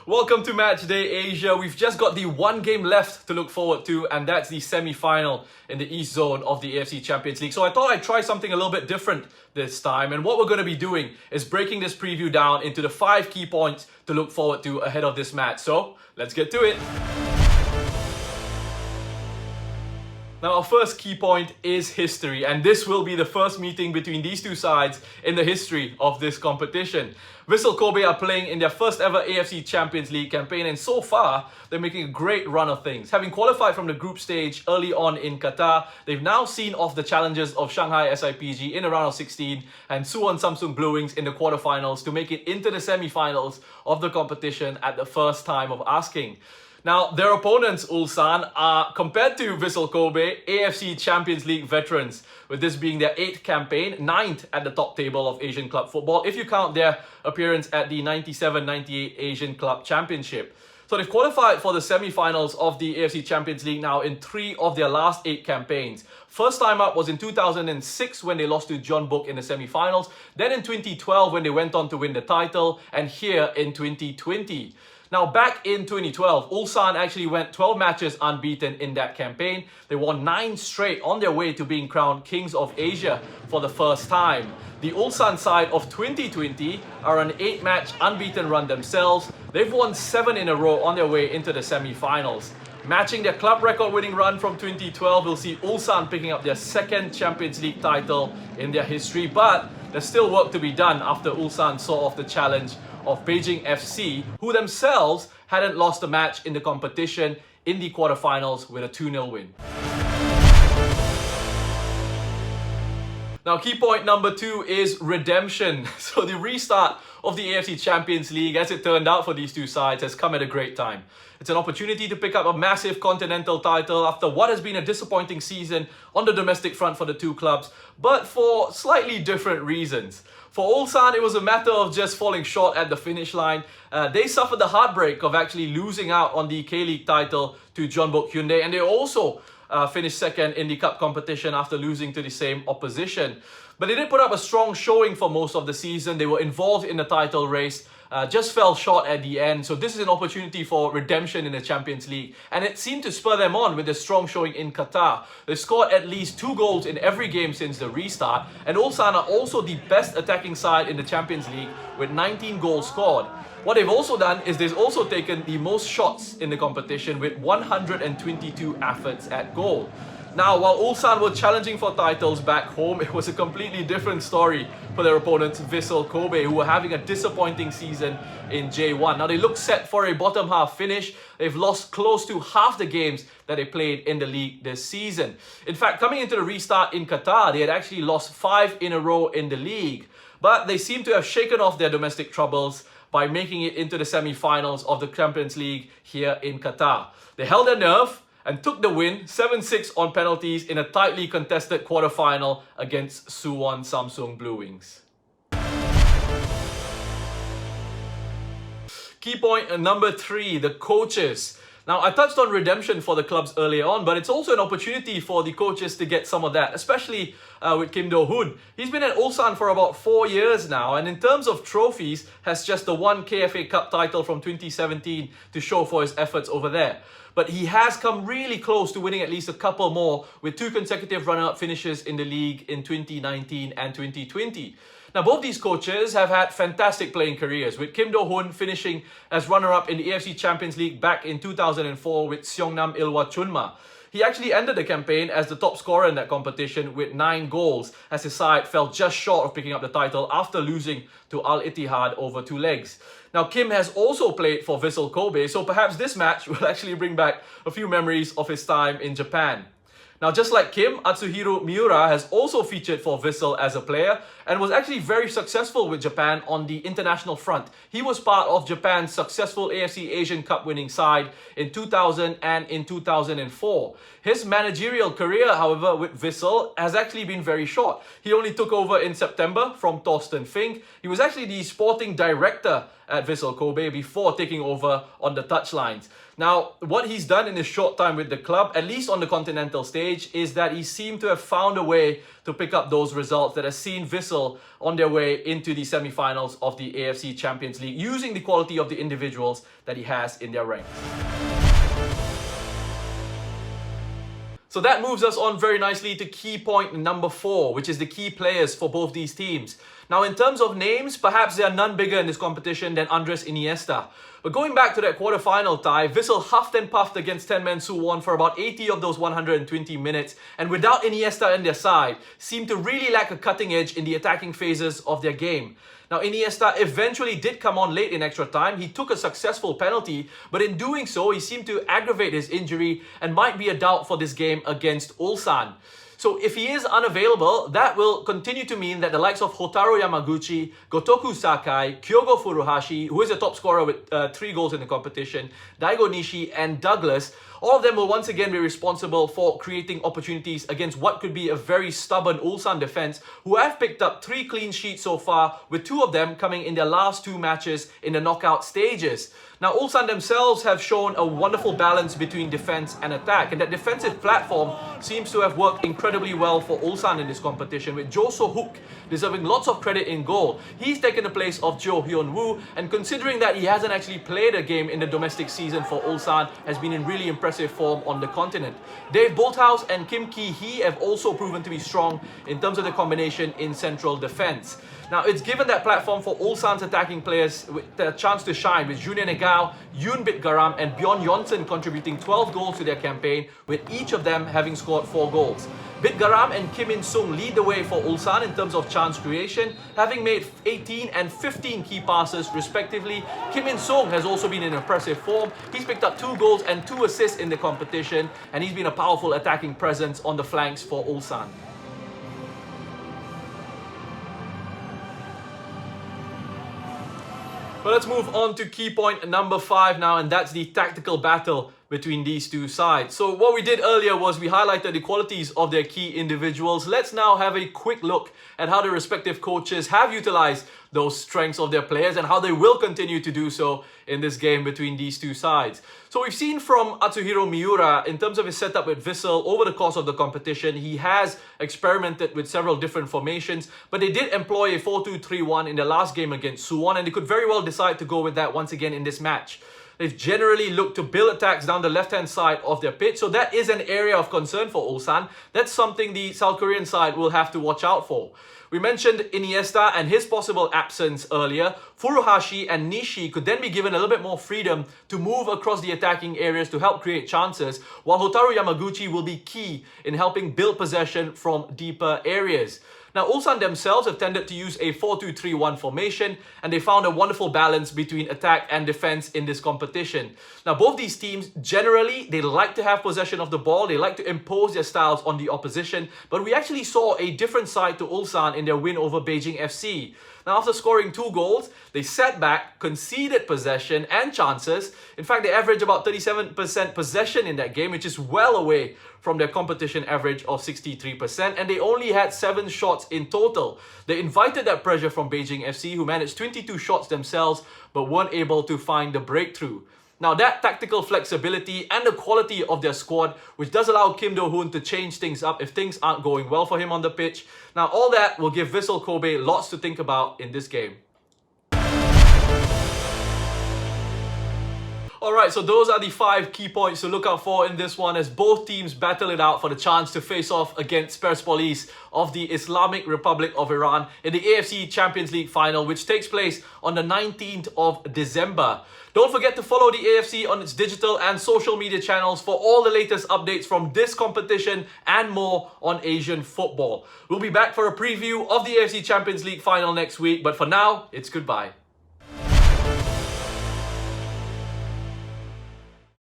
Welcome to Matchday Asia. We've just got the one game left to look forward to, and that's the semi-final in the East Zone of the AFC Champions League. So I thought I'd try something a little bit different this time, and what we're going to be doing is breaking this preview down into the 5 key points to look forward to ahead of this match. So let's get to it. Now, our first key point is history, and this will be the first meeting between these two sides in the history of this competition. Vissel Kobe are playing in their first ever AFC Champions League campaign, and so far, they're making a great run of things. Having qualified from the group stage early on in Qatar, they've now seen off the challenges of Shanghai SIPG in the round of 16 and Suwon Samsung Blue Wings in the quarterfinals to make it into the semi-finals of the competition at the first time of asking. Now, their opponents, Ulsan, are, compared to Vissel Kobe, AFC Champions League veterans, with this being their 8th campaign, 9th at the top table of Asian club football, if you count their appearance at the 97-98 Asian Club Championship. So they've qualified for the semi-finals of the AFC Champions League now in 3 of their last 8 campaigns. First time up was in 2006 when they lost to John Book in the semi-finals, then in 2012 when they went on to win the title, and here in 2020. Now, back in 2012, Ulsan actually went 12 matches unbeaten in that campaign. They won 9 straight on their way to being crowned Kings of Asia for the first time. The Ulsan side of 2020 are an 8-match unbeaten run themselves. They've won 7 in a row on their way into the semi-finals. Matching their club record winning run from 2012, we'll see Ulsan picking up their 2nd Champions League title in their history. But there's still work to be done after Ulsan saw off the challenge of Beijing FC, who themselves hadn't lost a match in the competition in the quarterfinals with a 2-0 win. Now, key point number 2 is redemption. So the restart of the AFC Champions League, as it turned out for these two sides, has come at a great time. It's an opportunity to pick up a massive continental title after what has been a disappointing season on the domestic front for the two clubs, but for slightly different reasons. For Ulsan, it was a matter of just falling short at the finish line. They suffered the heartbreak of actually losing out on the K-League title to Jeonbuk Hyundai, and they also finished 2nd in the cup competition after losing to the same opposition. But they did put up a strong showing for most of the season. They were involved in the title race, just fell short at the end. So this is an opportunity for redemption in the Champions League. And it seemed to spur them on with a strong showing in Qatar. They scored at least 2 goals in every game since the restart. And Ulsan are also the best attacking side in the Champions League with 19 goals scored. What they've also done is they've also taken the most shots in the competition with 122 efforts at goal. Now, while Ulsan were challenging for titles back home, it was a completely different story for their opponents, Vissel Kobe, who were having a disappointing season in J1. Now, they look set for a bottom half finish. They've lost close to half the games that they played in the league this season. In fact, coming into the restart in Qatar, they had actually lost 5 in a row in the league. But they seem to have shaken off their domestic troubles by making it into the semi-finals of the Champions League here in Qatar. They held their nerve and took the win 7-6 on penalties in a tightly contested quarterfinal against Suwon Samsung Blue Wings. Key point number 3, the coaches. Now, I touched on redemption for the clubs earlier on, but it's also an opportunity for the coaches to get some of that, especially with Kim Do-hoon. He's been at Ulsan for about 4 years now, and in terms of trophies, has just the 1 KFA Cup title from 2017 to show for his efforts over there. But he has come really close to winning at least a couple more with 2 consecutive runner-up finishes in the league in 2019 and 2020. Now, both these coaches have had fantastic playing careers, with Kim Do-hoon finishing as runner-up in the AFC Champions League back in 2004 with Seongnam Ilhwa Chunma. He actually ended the campaign as the top scorer in that competition with 9 goals, as his side fell just short of picking up the title after losing to Al Ittihad over 2 legs. Now, Kim has also played for Vissel Kobe, so perhaps this match will actually bring back a few memories of his time in Japan. Now, just like Kim, Atsuhiro Miura has also featured for Vissel as a player and was actually very successful with Japan on the international front. He was part of Japan's successful AFC Asian Cup winning side in 2000 and in 2004. His managerial career, however, with Vissel has actually been very short. He only took over in September from Torsten Fink. He was actually the sporting director at Vissel Kobe before taking over on the touchlines. Now, what he's done in his short time with the club, at least on the continental stage, is that he seemed to have found a way to pick up those results that has seen Vissel on their way into the semi-finals of the AFC Champions League, using the quality of the individuals that he has in their ranks. So that moves us on very nicely to key point number 4, which is the key players for both these teams. Now, in terms of names, perhaps there are none bigger in this competition than Andres Iniesta. But going back to that quarter-final tie, Vissel huffed and puffed against 10-man Suwon for about 80 of those 120 minutes, and without Iniesta in their side, seemed to really lack a cutting edge in the attacking phases of their game. Now, Iniesta eventually did come on late in extra time. He took a successful penalty, but in doing so, he seemed to aggravate his injury and might be a doubt for this game against Ulsan. So if he is unavailable, that will continue to mean that the likes of Hotaru Yamaguchi, Gotoku Sakai, Kyogo Furuhashi, who is a top scorer with 3 goals in the competition, Daigo Nishi and Douglas, all of them will once again be responsible for creating opportunities against what could be a very stubborn Ulsan defense, who have picked up 3 clean sheets so far, with 2 of them coming in their last 2 matches in the knockout stages. Now, Ulsan themselves have shown a wonderful balance between defense and attack, and that defensive platform seems to have worked incredibly well for Ulsan in this competition, with Jo So-hook deserving lots of credit in goal. He's taken the place of Jo Hyun-woo, and considering that he hasn't actually played a game in the domestic season for Ulsan, has been in really impressive form on the continent. Dave Bolthouse and Kim Ki-hee have also proven to be strong in terms of the combination in central defense. Now, it's given that platform for Ulsan's attacking players with a chance to shine, with Junya Negao, Yoon Bitgaram and Bjorn Jonsson contributing 12 goals to their campaign, with each of them having scored 4 goals. Bitgaram and Kim In-sung lead the way for Ulsan in terms of chance creation, having made 18 and 15 key passes respectively. Kim In-sung has also been in impressive form. He's picked up 2 goals and 2 assists in the competition, and he's been a powerful attacking presence on the flanks for Ulsan. But let's move on to key point number 5 now, and that's the tactical battle between these two sides. So what we did earlier was we highlighted the qualities of their key individuals. Let's now have a quick look at how the respective coaches have utilized those strengths of their players and how they will continue to do so in this game between these two sides. So we've seen from Atsuhiro Miura, in terms of his setup with Vissel over the course of the competition, he has experimented with several different formations, but they did employ a 4-2-3-1 in the last game against Suwon, and they could very well decide to go with that once again in this match. They've generally looked to build attacks down the left-hand side of their pitch, so that is an area of concern for Ulsan. That's something the South Korean side will have to watch out for. We mentioned Iniesta and his possible absence earlier. Furuhashi and Nishi could then be given a little bit more freedom to move across the attacking areas to help create chances, while Hotaru Yamaguchi will be key in helping build possession from deeper areas. Now, Ulsan themselves have tended to use a 4-2-3-1 formation, and they found a wonderful balance between attack and defense in this competition. Now, both these teams, generally, they like to have possession of the ball, they like to impose their styles on the opposition, but we actually saw a different side to Ulsan in their win over Beijing FC. Now, after scoring 2 goals, they sat back, conceded possession and chances. In fact, they averaged about 37% possession in that game, which is well away from their competition average of 63%, and they only had 7 shots in total. They invited that pressure from Beijing FC, who managed 22 shots themselves, but weren't able to find the breakthrough. Now, that tactical flexibility and the quality of their squad, which does allow Kim Do-hoon to change things up if things aren't going well for him on the pitch. Now, all that will give Vissel Kobe lots to think about in this game. Alright, so those are the 5 key points to look out for in this one, as both teams battle it out for the chance to face off against Persepolis of the Islamic Republic of Iran in the AFC Champions League final, which takes place on the 19th of December. Don't forget to follow the AFC on its digital and social media channels for all the latest updates from this competition and more on Asian football. We'll be back for a preview of the AFC Champions League final next week, but for now, it's goodbye.